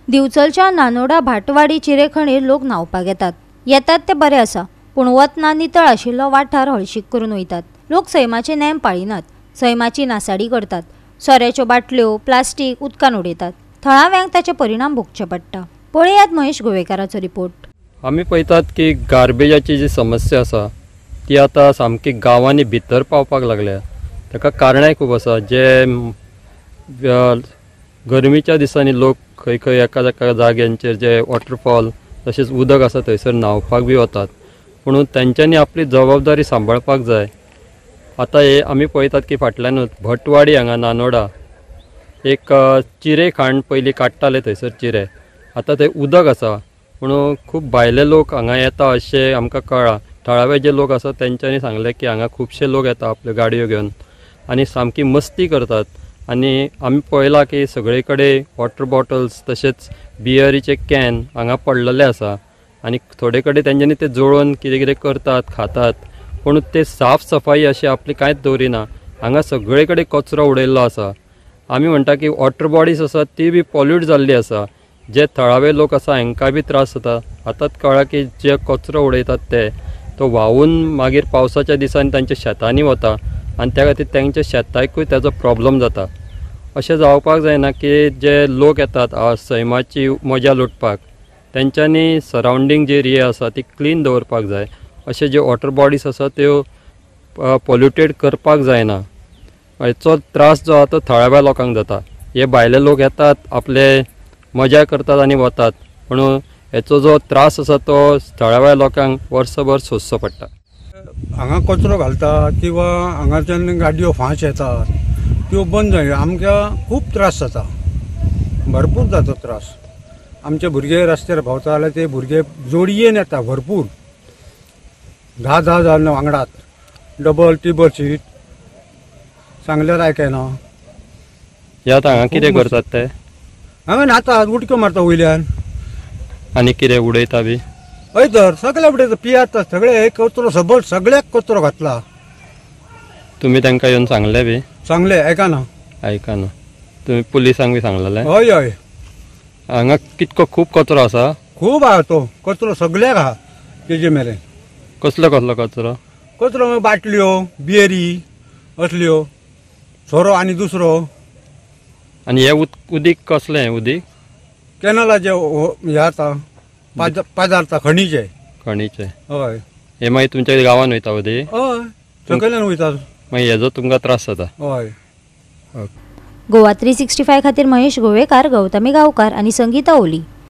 दिवचलच्या नानोडा भाटवाडी चिरेखणीर लोक न्हावपाक येतात ते बरे आसा, पूण वतना नितळ आशिल्लो वाठार हळशीक करून वयतात। लोक सैमाचे नेम पाळिनात, सैमाची नासाडी करतात, सोऱ्याच्यो बाटल्यो प्लास्टीक उदकान उडयतात। थळाव्यांक ताचे परिणाम भोगचे पडटा। पळयात महेश गोवेकाराचो रिपोर्ट। आमी पळयतात की गार्बेजाची जी समस्या आसा ती आता सामकी गांवांनी भितर पावपाक लागल्या। ताका कारणाय खूब आसा। जे गरमीच्या दिसांनी लोक खंय खंय एका जाग्यांचेर जे वॉटरफॉल तशेंच उदक आसा थंयसर न्हावपाक बी वतात, पूण तांच्यांनी आपली जबाबदारी सांबाळपाक जाय। आता हे आमी पळयतात की फाटल्यानूच भटवाडी हांगा नानोडा एक चिरे खाण पयलीं काडटाले थंयसर चिरे, आता थंय उदक आसा पूण खूब भायले लोक हांगा येता अशें आमकां कळ्ळां। थळावे जे लोक आसा तेंच्यांनी सांगलें की हांगा खुबशे लोक येता आपल्यो गाडयो घेवन आनी सामकी मस्ती करतात। आनी आमी पळयलां की सगळे कडेन वॉटर बॉटल्स तशेंच बियरीचे कॅन हांगा पडलेले आसा आनी थोडे कडेन तेंच्यांनी ते जळोवन कितें कितें करतात खातात, पूण ते साफ सफाई अशी आपली कांयच दवरिना। हांगा सगळे कडेन कचरो उडयल्लो आसा। आमी म्हणटा की वॉटर बॉडीज आसा ती बी पॉल्यूट जाल्ली आसा। जे थळावे लोक आसा हांकां बी त्रास जाता। आतांच कळ्ळां की जे कचरो उडयतात ते तो व्हांवून मागीर पावसाच्या दिसांनी तांच्या शेतांनी वता आनी त्या खातीर तांच्या शेतांकूय ताजो प्रॉब्लम जाता। अशें जावपाक जायना की जे लोक येतात सैमाची मजा लुटपाक तेंच्यांनी सरावंडींग जी एरिया आसा ती क्लीन दवरपाक जाय। अशे जे वॉटर बॉडीज आसा त्यो पॉल्युटेड करपाक जायना। हेचो त्रास जो आसा तो थळाव्या लोकांक जाता। हे भायले लोक येतात आपले मजा करतात आनी वतात, पूण हेचो जो त्रास आसा तो थळाव्या लोकांक वर्सभर सोंसचो पडटा। हांगा कचरो घालता किंवा हांगाच्यान गाडयो फास्ट येतात त्यो बंद जाय। आमकां खूब त्रास जाता, भरपूर जाता त्रास। आमचे भुरगे रस्त्यार भोंवता जाल्यार ते भुरगे जोडयेन येता भरपूर 10-10 जाण वांगडात, डबल टिबल सीट सांगल्यार आयकना। ह्यात हांगा कितें करतात ते? हांगा न्हातात, उडक्यो मारता वयल्यान आनी कितें उडयता बी? हय तर सगळे उडयता, पियात सगळे कचरो सबट सगळ्याक कचरो घातला। तुमी तांकां येवन सांगले बी? सांगले आयकना। तुमी पुलिसांक बी सांगलेले? हय हय। हांगा कितको खूब कचरो आसा? खूब आहा तो कचरो, सगळ्याक आहा तेजे मेरेन। कसलो कसलो कचरो? कचरो बाटल्यो बियरी असल्यो, सोरो आनी दुसरो। आनी हे उदीक कसलें उदीक? कॅनलाचे हे आता पदार्थ खणीचे। हय। हे मागीर तुमच्या गांवान वयता उदीक? हय, सकयल्यान वयता। मागीर हेजो तुमकां त्रास जाता? हय। गोवा 365 खातीर महेश गोवेकार, गौतमी गांवकार आनी संगीता ओली।